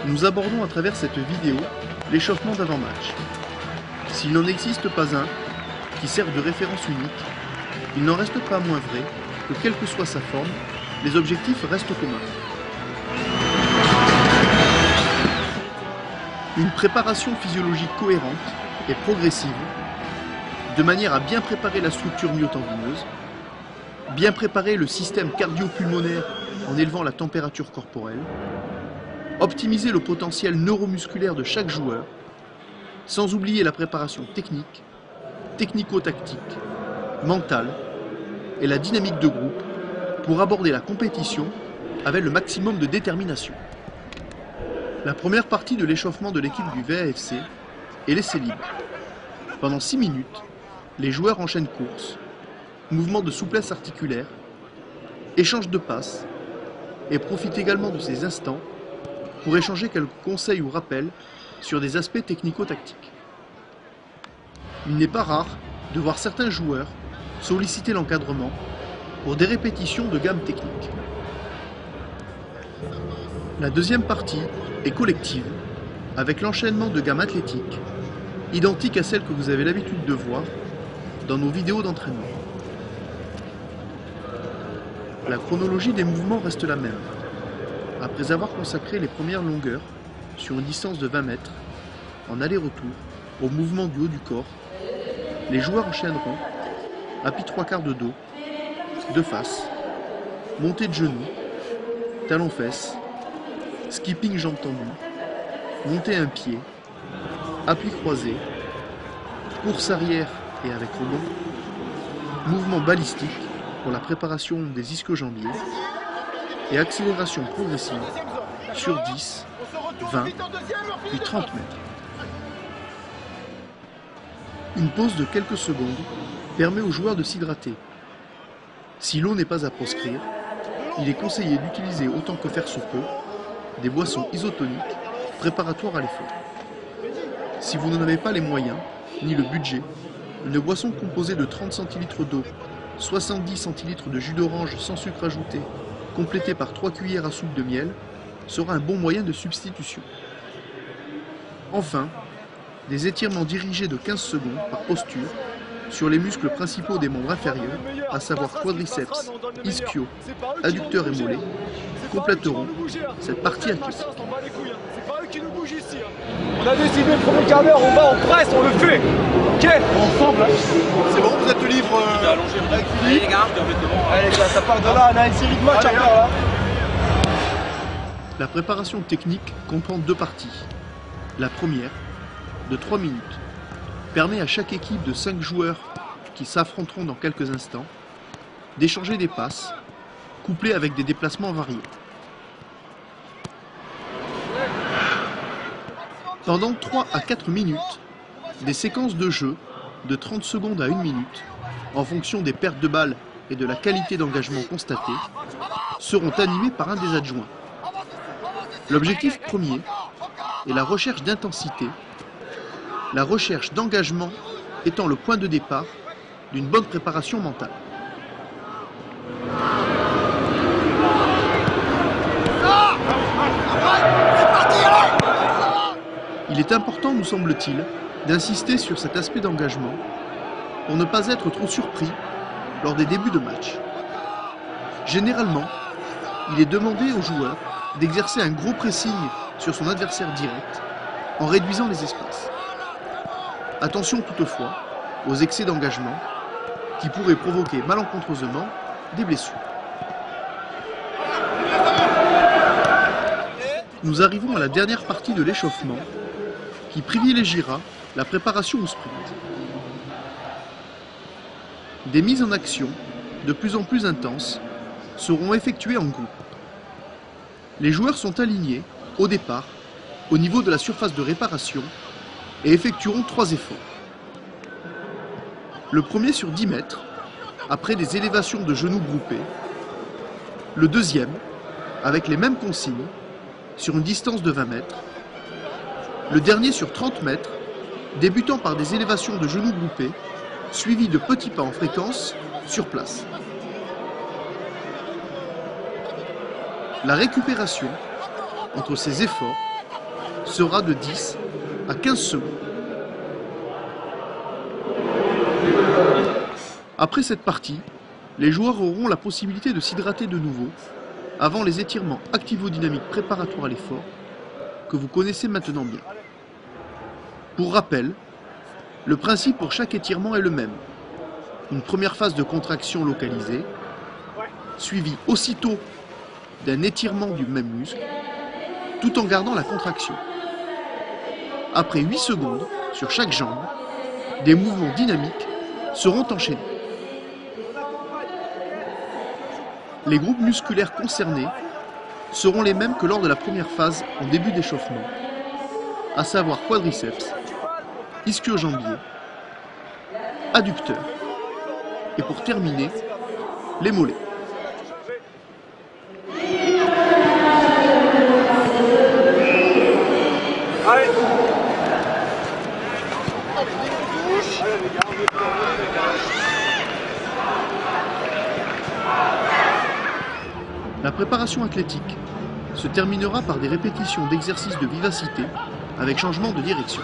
Nous abordons à travers cette vidéo l'échauffement d'avant-match. S'il n'en existe pas un qui serve de référence unique, il n'en reste pas moins vrai que quelle que soit sa forme, les objectifs restent communs. Une préparation physiologique cohérente et progressive, de manière à bien préparer la structure myotendineuse, bien préparer le système cardio-pulmonaire en élevant la température corporelle, optimiser le potentiel neuromusculaire de chaque joueur, sans oublier la préparation technique, technico-tactique, mentale et la dynamique de groupe pour aborder la compétition avec le maximum de détermination. La première partie de l'échauffement de l'équipe du VAFC est l'essai libre. Pendant 6 minutes, les joueurs enchaînent courses, mouvements de souplesse articulaire, échange de passes et profitent également de ces instants pour échanger quelques conseils ou rappels sur des aspects technico-tactiques. Il n'est pas rare de voir certains joueurs solliciter l'encadrement pour des répétitions de gamme technique. La deuxième partie est collective, avec l'enchaînement de gammes athlétiques, identiques à celles que vous avez l'habitude de voir dans nos vidéos d'entraînement. La chronologie des mouvements reste la même. Après avoir consacré les premières longueurs sur une distance de 20 mètres, en aller-retour, au mouvement du haut du corps, les joueurs enchaîneront appui 3/4 de dos, de face, montée de genoux, talons-fesses, skipping jambes tendues, montée un pied, appui croisé, course arrière et avec rebond, mouvement balistique pour la préparation des ischio-jambiers et accélération progressive sur 10, 20 puis 30 mètres. Une pause de quelques secondes permet aux joueurs de s'hydrater. Si l'eau n'est pas à proscrire, il est conseillé d'utiliser autant que faire se peut des boissons isotoniques préparatoires à l'effort. Si vous n'en avez pas les moyens, ni le budget, une boisson composée de 30 centilitres d'eau, 70 centilitres de jus d'orange sans sucre ajouté, complétée par 3 cuillères à soupe de miel, sera un bon moyen de substitution. Enfin, des étirements dirigés de 15 secondes par posture sur les muscles principaux des membres inférieurs, à savoir quadriceps, ischio, adducteurs et mollets, compléteront cette partie athlétique. On a décidé le premier quart d'heure, on va, on presse, on le fait. Ok. Ensemble. C'est bon, vous êtes libre avec Philippe. Allez les gars, ça part de là, on a une série de matchs à faire là. La préparation technique comprend 2 parties. La première, de 3 minutes, permet à chaque équipe de 5 joueurs qui s'affronteront dans quelques instants d'échanger des passes, couplées avec des déplacements variés. Pendant 3 à 4 minutes, des séquences de jeu de 30 secondes à 1 minute, en fonction des pertes de balles et de la qualité d'engagement constatée, seront animées par un des adjoints. L'objectif premier est la recherche d'intensité, la recherche d'engagement étant le point de départ d'une bonne préparation mentale. Il est important, nous semble-t-il, d'insister sur cet aspect d'engagement pour ne pas être trop surpris lors des débuts de match. Généralement, il est demandé aux joueurs d'exercer un gros pressing sur son adversaire direct en réduisant les espaces. Attention toutefois aux excès d'engagement qui pourraient provoquer malencontreusement des blessures. Nous arrivons à la dernière partie de l'échauffement qui privilégiera la préparation au sprint. Des mises en action de plus en plus intenses seront effectuées en groupe. Les joueurs sont alignés au départ au niveau de la surface de réparation et effectueront 3 efforts. Le premier sur 10 mètres, après des élévations de genoux groupés. Le deuxième, avec les mêmes consignes, sur une distance de 20 mètres. Le dernier sur 30 mètres, débutant par des élévations de genoux groupés, suivis de petits pas en fréquence sur place. La récupération entre ces efforts sera de 10 à 15 secondes. Après cette partie, les joueurs auront la possibilité de s'hydrater de nouveau avant les étirements activo-dynamiques préparatoires à l'effort que vous connaissez maintenant bien. Pour rappel, le principe pour chaque étirement est le même. Une première phase de contraction localisée, suivie aussitôt d'un étirement du même muscle, tout en gardant la contraction. Après 8 secondes, sur chaque jambe, des mouvements dynamiques seront enchaînés. Les groupes musculaires concernés seront les mêmes que lors de la première phase en début d'échauffement, à savoir quadriceps, ischio-jambier, adducteurs et pour terminer, les mollets. La préparation athlétique se terminera par des répétitions d'exercices de vivacité avec changement de direction.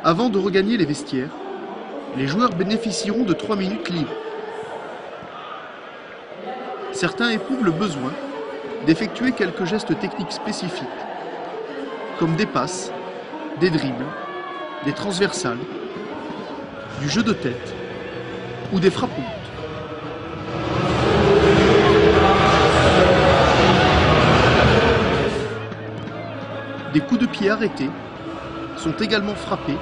Avant de regagner les vestiaires, les joueurs bénéficieront de 3 minutes libres. Certains éprouvent le besoin d'effectuer quelques gestes techniques spécifiques, comme des passes, des dribbles, des transversales, du jeu de tête ou des frappes hautes. Des coups de pied arrêtés sont également frappés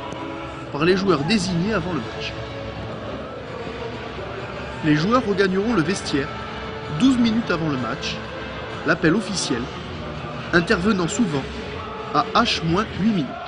par les joueurs désignés avant le match. Les joueurs regagneront le vestiaire 12 minutes avant le match, l'appel officiel, intervenant souvent à H-8 minutes.